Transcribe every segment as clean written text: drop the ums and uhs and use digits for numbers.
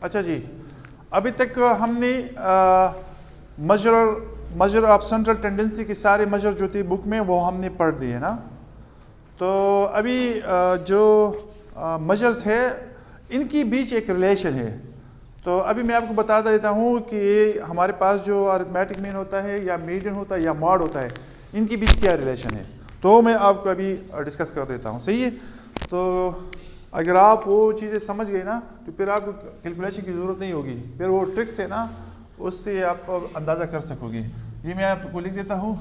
अच्छा जी, अभी तक हमने मजर ऑफ सेंट्रल टेंडेंसी की सारे मजर जो थी बुक में वो हमने पढ़ दिए ना। तो अभी जो मजर्स है इनकी बीच एक रिलेशन है। तो अभी मैं आपको बता देता हूँ कि हमारे पास जो अरिथमेटिक मीन होता है या मीडियन होता है या मॉड होता है, इनकी बीच क्या रिलेशन है, तो मैं आपको अभी डिस्कस कर देता हूँ। सही है? तो अगर आप वो चीज़ें समझ गए ना तो फिर आपको कैलकुलेशन की ज़रूरत नहीं होगी, फिर वो ट्रिक्स है ना उससे आप अंदाज़ा कर सकोगे। ये मैं आपको लिख देता हूँ,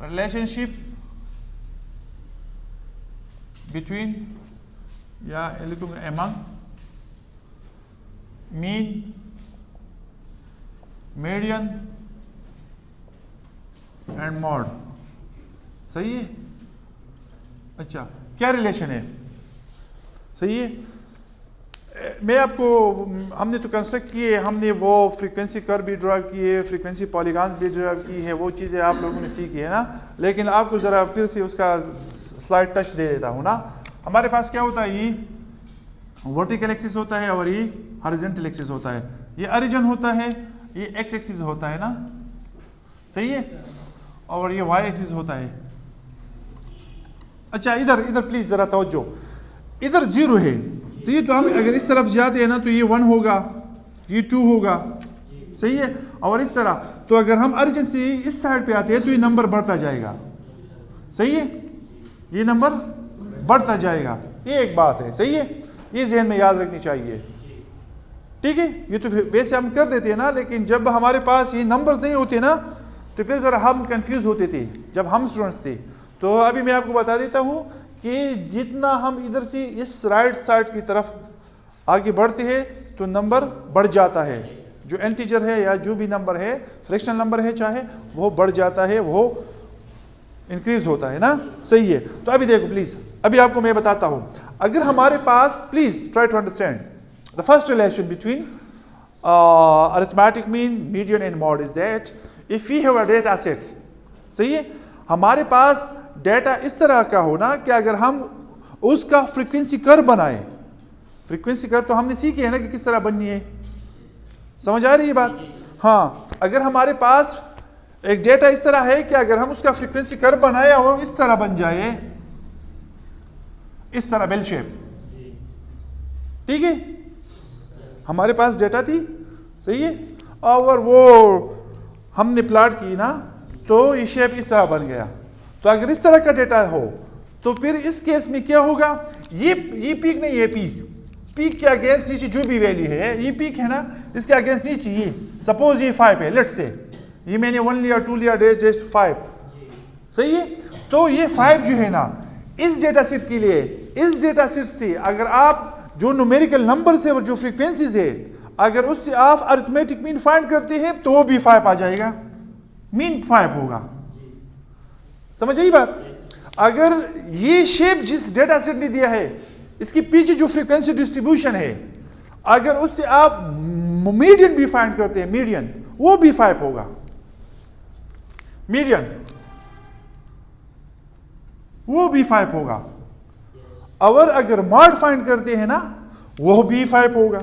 रिलेशनशिप बिटवीन या लिखूँगा among mean, median and mod. सही है? अच्छा, क्या रिलेशन है? सही है? मैं आपको, हमने तो कंस्ट्रक्ट किए, हमने वो फ्रीक्वेंसी कर्व भी ड्राइव किए, फ्रीक्वेंसी पॉलीगॉन्स भी ड्राइव की है, वो चीज़ें आप लोगों ने सीखी है ना। लेकिन आपको ज़रा फिर से उसका स्लाइड टच दे देता हूँ ना। हमारे पास क्या होता है, ये वर्टिकल एक्सिस होता है और ये हॉरिजॉन्टल एक्सिस होता है। ये ओरिजिन होता है, ये एक्स एक्सिस होता है ना। सही है? और ये वाई एक्सिस होता है। अच्छा, इधर प्लीज जरा तवज्जो, इधर 0 है। सही है? तो हम अगर इस तरफ जाते हैं ना तो ये 1 होगा, ये 2 होगा। सही है? और इस तरह, तो अगर हम ओरिजिन से इस साइड पे आते हैं तो ये नंबर बढ़ता जाएगा। सही है? ये नंबर बढ़ता जाएगा। ये एक बात है। सही है? ये जहन में याद रखनी चाहिए। ठीक है? ये तो वैसे हम कर देते हैं ना, लेकिन जब हमारे पास ये नंबर्स नहीं होते ना तो फिर ज़रा हम कंफ्यूज होते थे जब हम स्टूडेंट्स थे। तो अभी मैं आपको बता देता हूँ कि जितना हम इधर से इस राइट साइड की तरफ आगे बढ़ते हैं तो नंबर बढ़ जाता है। जो इंटीजर है या जो भी नंबर है, फ्रैक्शनल नंबर है चाहे, वो बढ़ जाता है, वो इंक्रीज होता है ना। सही है? तो अभी देखो प्लीज, अभी आपको मैं बताता हूँ। अगर हमारे पास, please try to understand the first relation between arithmetic mean, median and mode is that if we have a data set. सही है? हमारे पास डेटा इस तरह का हो ना कि अगर हम उसका फ्रीक्वेंसी कर्व बनाए, फ्रीक्वेंसी कर्व तो हमने सीखी है ना कि किस तरह बननी है। समझ आ रही है बात? हाँ, अगर हमारे पास एक डेटा इस तरह है कि अगर हम उसका फ्रीक्वेंसी कर्व बनाए और इस तरह बन जाए, इस तरह बेल शेप। ठीक है? हमारे पास डेटा थी। सही है? और वो हमने प्लॉट की ना तो ये शेप इस तरह बन गया। तो अगर इस तरह का डेटा हो तो फिर इस केस में क्या होगा, ये पीक नहीं, ये पीक के अगेंस्ट नीचे जो भी वैल्यू है, ये पीक है ना, इसके अगेंस्ट नीचे ये सपोज ये 5 है, लेट्स से ये मैंने 1 लिया, 2 लिया, डेस्ट 5। सही है? तो ये 5 जो है ना, इस डेटा सेट के लिए, इस डेटा सेट से अगर आप जो न्यूमेरिकल नंबर है और जो फ्रीक्वेंसीज है, अगर उससे आप अरिथमेटिक मीन फाइंड करते हैं तो वो भी 5 आ जाएगा, मीन 5 होगा। समझ आई बात? अगर ये शेप जिस डेटा सेट ने दिया है, इसके पीछे जो फ्रीक्वेंसी डिस्ट्रीब्यूशन है, अगर उससे आप मीडियन भी फाइंड करते हैं, मीडियन, वो भी 5 होगा। मीडियन वो भी 5 होगा। और अगर मॉड फाइंड करते हैं ना, वो भी 5 होगा,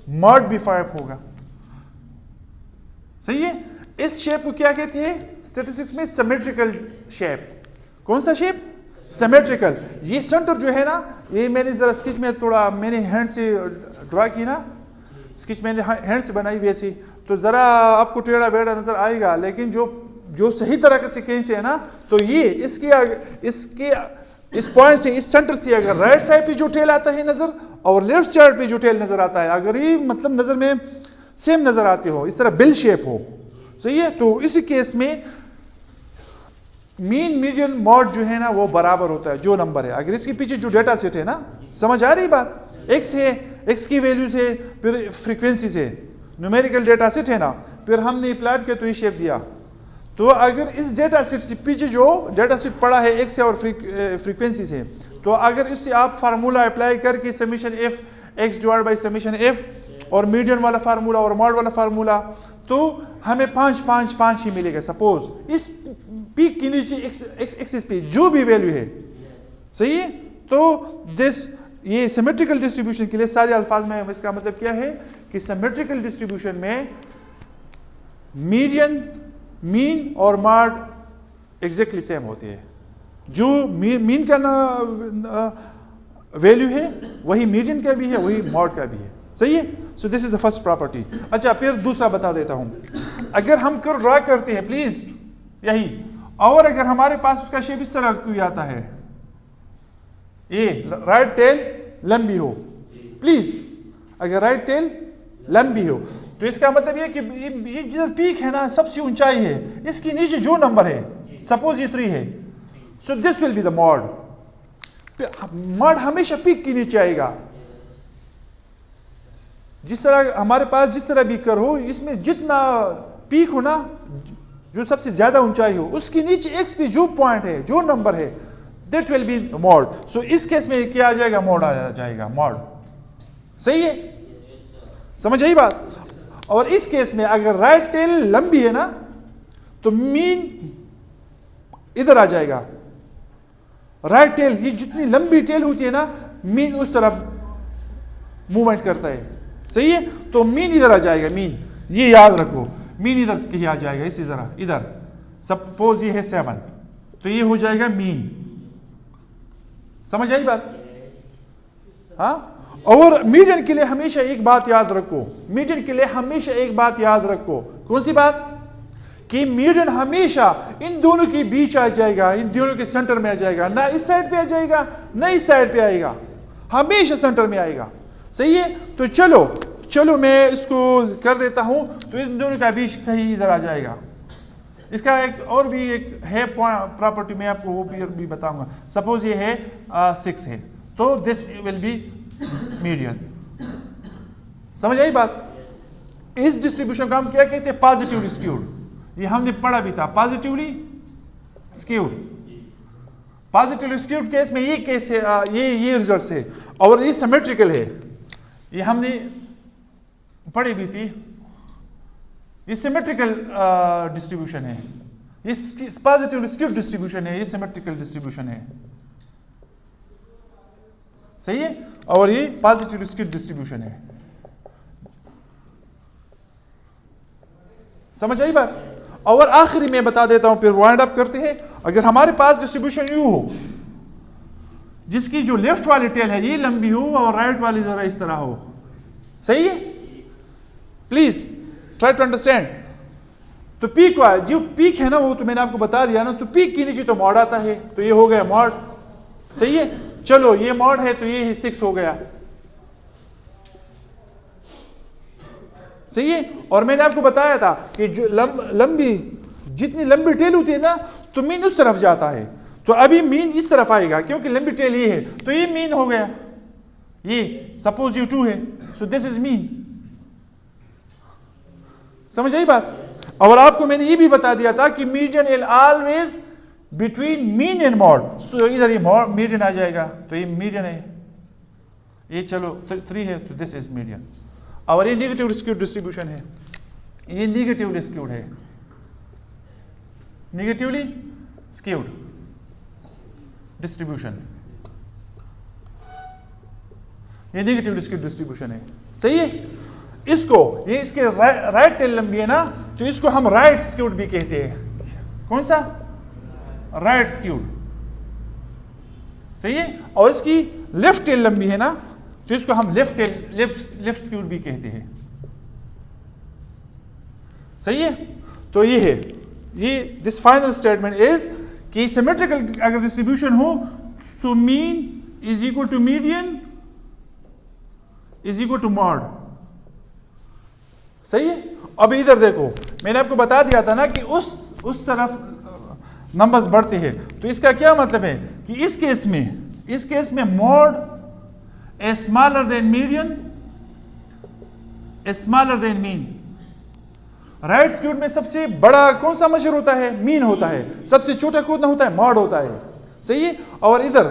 मॉड भी 5 होगा। सही है? इस शेप को क्या कहते हैं स्टैटिस्टिक्स में? Symmetrical shape. कौन सा शेप? सिमेट्रिकल। ये सेंटर जो है ना, ये मैंने जरा स्केच में थोड़ा मैंने हैंड से ड्रा की ना, स्केच मैंने हैंड से बनाई वैसे, तो जरा आपको टेढ़ा बेढ़ा नजर आएगा, लेकिन जो सही तरह से खींचते हैं ना, तो ये इसके इस पॉइंट से, इस सेंटर से अगर राइट साइड पे जो टेल आता है नजर और लेफ्ट साइड पे जो टेल नजर आता है, अगर ये मतलब नजर में सेम नजर आते हो, इस तरह बिल शेप हो। सही है? तो इसी केस में मीन, मीडियन, मॉड जो है ना वो बराबर होता है जो नंबर है। अगर इसके पीछे जो डेटा सेट है ना, समझ आ रही बात? एक्स है, एक्स की वैल्यूज है, फिर फ्रीक्वेंसी है, न्यूमेरिकल डेटा सेट है ना, फिर हमने प्लॉट किया तो ये शेप दिया। तो अगर इस डेटा सेट से पीछे जो डेटा सेट पड़ा है एक्स और फ्रीक्वेंसी से, तो अगर इससे आप फार्मूला अप्लाई करके summation F x divide by summation F और मीडियन वाला फार्मूला और मॉड वाला फार्मूला, तो हमें 5 5 5 ही मिलेगा। सपोज इस पीक के नीचे एक्सिस पे जो भी वैल्यू है, सही है, तो दिस ये सिमेट्रिकल डिस्ट्रीब्यूशन के लिए सारे अल्फाज में इसका मतलब क्या है कि सिमेट्रिकल डिस्ट्रीब्यूशन में मीडियन, मीन और मॉड एग्जैक्टली सेम होती है। जो मीन का वैल्यू है वही मीडियन का भी है, वही मॉड का भी है। सही है। So this is the first property. अच्छा, फिर दूसरा बता देता हूं। अगर हम कर्व ड्रा करते हैं प्लीज यही, और अगर हमारे पास उसका शेप इस तरह कोई आता है, ये राइट टेल लंबी हो, प्लीज अगर राइट टेल लंबी हो तो इसका मतलब ये कि ये जो पीक है ना, सबसे ऊंचाई है, इसके नीचे जो नंबर है, सपोज ये 3 है, so this will be the mod. Mod हमेशा पीक के नीचे आएगा। जिस तरह हमारे पास जिस तरह भी कर हो, इसमें जितना पीक हो ना, जो सबसे ज्यादा ऊंचाई हो, उसके नीचे एक्स पे जो पॉइंट है, जो नंबर है, दैट विल बी मॉड। सो इस केस में क्या आ जाएगा? मॉड आ जाएगा, मॉड। सही है, समझ आई बात? और इस केस में अगर राइट टेल लंबी है ना, तो मीन इधर आ जाएगा। राइट टेल, ये जितनी लंबी टेल होती है ना, मीन उस तरफ मूवमेंट करता है। सही है, तो मीन इधर आ जाएगा, मीन, ये याद रखो, मीन इधर कहीं आ जाएगा, इसी तरह इधर। सपोज ये है 7, तो ये हो जाएगा मीन। समझ आई बात? हाँ। और मीडियन के लिए हमेशा एक बात याद रखो, मीडियन के लिए हमेशा एक बात याद रखो। कौन सी बात? कि मीडियन हमेशा इन दोनों के बीच आ जाएगा, इन दोनों के सेंटर में आ जाएगा, ना इस साइड पे आ जाएगा ना इस साइड पे आएगा, हमेशा सेंटर में आएगा। सही है, तो चलो मैं इसको कर देता हूं, तो इन दोनों का बीच कहीं इधर आ जाएगा। इसका एक और भी एक है प्रॉपर्टी, मैं आपको वो भी बताऊंगा। सपोज ये है 6 है, तो दिस विल बी मीडियन। समझ आई बात? इस डिस्ट्रीब्यूशन का हम क्या कहते हैं? Positively skewed. ये हमने पढ़ा भी था, positively skewed. Positively skewed case में ये केस है, ये रिजल्ट है, और ये सिमेट्रिकल है। ये हमने पढ़ी भी थी। ये सिमेट्रिकल डिस्ट्रीब्यूशन है, ये पॉजिटिवली स्क्यूड डिस्ट्रीब्यूशन है, ये सिमेट्रिकल डिस्ट्रीब्यूशन है। सही है, और ये पॉजिटिवली स्क्यूड डिस्ट्रीब्यूशन है। समझ आई बात? और आखिरी में बता देता हूं, फिर वाइंड अप करते हैं। अगर हमारे पास डिस्ट्रीब्यूशन यू हो, जिसकी जो लेफ्ट वाली टेल है ये लंबी हो और राइट वाली जरा इस तरह हो, सही है? Please try to understand. तो पीक जो पीक है ना, वो तो मैंने आपको बता दिया ना, तो पीक के नीचे तो मॉड आता है, तो ये हो गया मॉड। सही है, चलो ये मॉड है, तो ये 6 हो गया। सही है, और मैंने आपको बताया था कि जो लंबी जितनी लंबी टेल होती है ना, तो मीन उस तरफ जाता है। तो अभी मीन इस तरफ आएगा, क्योंकि लंबी टेल ये है, तो ये मीन हो गया। ये सपोज यू 2 है, सो दिस इज मीन। समझ आई बात? और आपको मैंने ये भी बता दिया था कि median is always between mean and mod. तो इधर ये मीडियन आ जाएगा, तो ये मीडियन है। ये चलो 3 है, तो दिस इज मीडियन। और ये नेगेटिव स्क्यूड डिस्ट्रीब्यूशन है, ये नेगेटिवली स्क्यूड है, नेगेटिवली स्क्यूड डिस्ट्रीब्यूशन, ये नेगेटिवली स्क्यूड डिस्ट्रीब्यूशन है। सही है, इसको ये इसके राइट टेल लंबी है ना, तो इसको हम राइट स्क्यूड भी कहते हैं। कौन सा? Right skewed. सही है, और इसकी लेफ्ट टेल लंबी है ना, तो इसको हम लेफ्ट स्क्यूड भी कहते हैं। सही है, तो ये है, ये दिस फाइनल स्टेटमेंट इज कि सिमेट्रिकल अगर डिस्ट्रीब्यूशन हो, so mean is equal to median is equal to mode. सही है। अब इधर देखो, मैंने आपको बता दिया था ना कि उस तरफ नंबर्स बढ़ते हैं, तो इसका क्या मतलब है कि इस केस में mod a smaller than median a smaller than mean. Right skewed में सबसे बड़ा कौन सा मेजर होता है? मीन होता है। सबसे छोटा कौन होता है? मॉड होता है। सही है, और इधर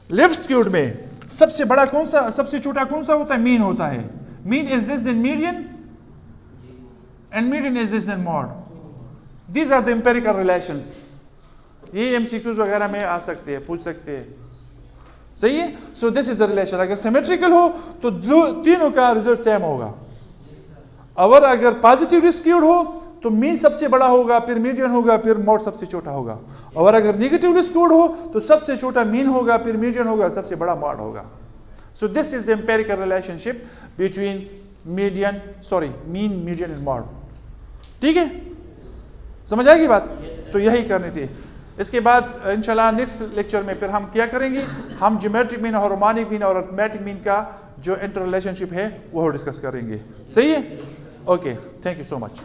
लेफ्ट स्क्यूड में सबसे बड़ा कौन सा, सबसे छोटा कौन सा होता है? मीन होता है। Mean is this then median and median is this and mod. These are the empirical relations. ये MCQs वगैरह में आ सकते हैं, पूछ सकते हैं। सही है। So this is the relation. अगर सिमेट्रिकल हो तो तीनों का रिजल्ट सेम होगा, और अगर पॉजिटिवली स्क्यूड हो तो मीन सबसे बड़ा होगा, फिर मीडियन होगा, फिर मॉड सबसे छोटा होगा। और अगर नेगेटिवली स्क्यूड हो तो सबसे छोटा मीन होगा, फिर मीडियन होगा, सबसे बड़ा मॉड होगा। So this is the empirical relationship between mean, median and mod. ठीक है, समझ आएगी बात? तो यही करनी थी। इसके बाद इंशाल्लाह नेक्स्ट लेक्चर में फिर हम क्या करेंगे, हम ज्योमेट्रिक मीन, हार्मोनिक मीन और अरिथमेटिक मीन का जो इंटर रिलेशनशिप है वो डिस्कस करेंगे। सही है? Okay, thank you so much.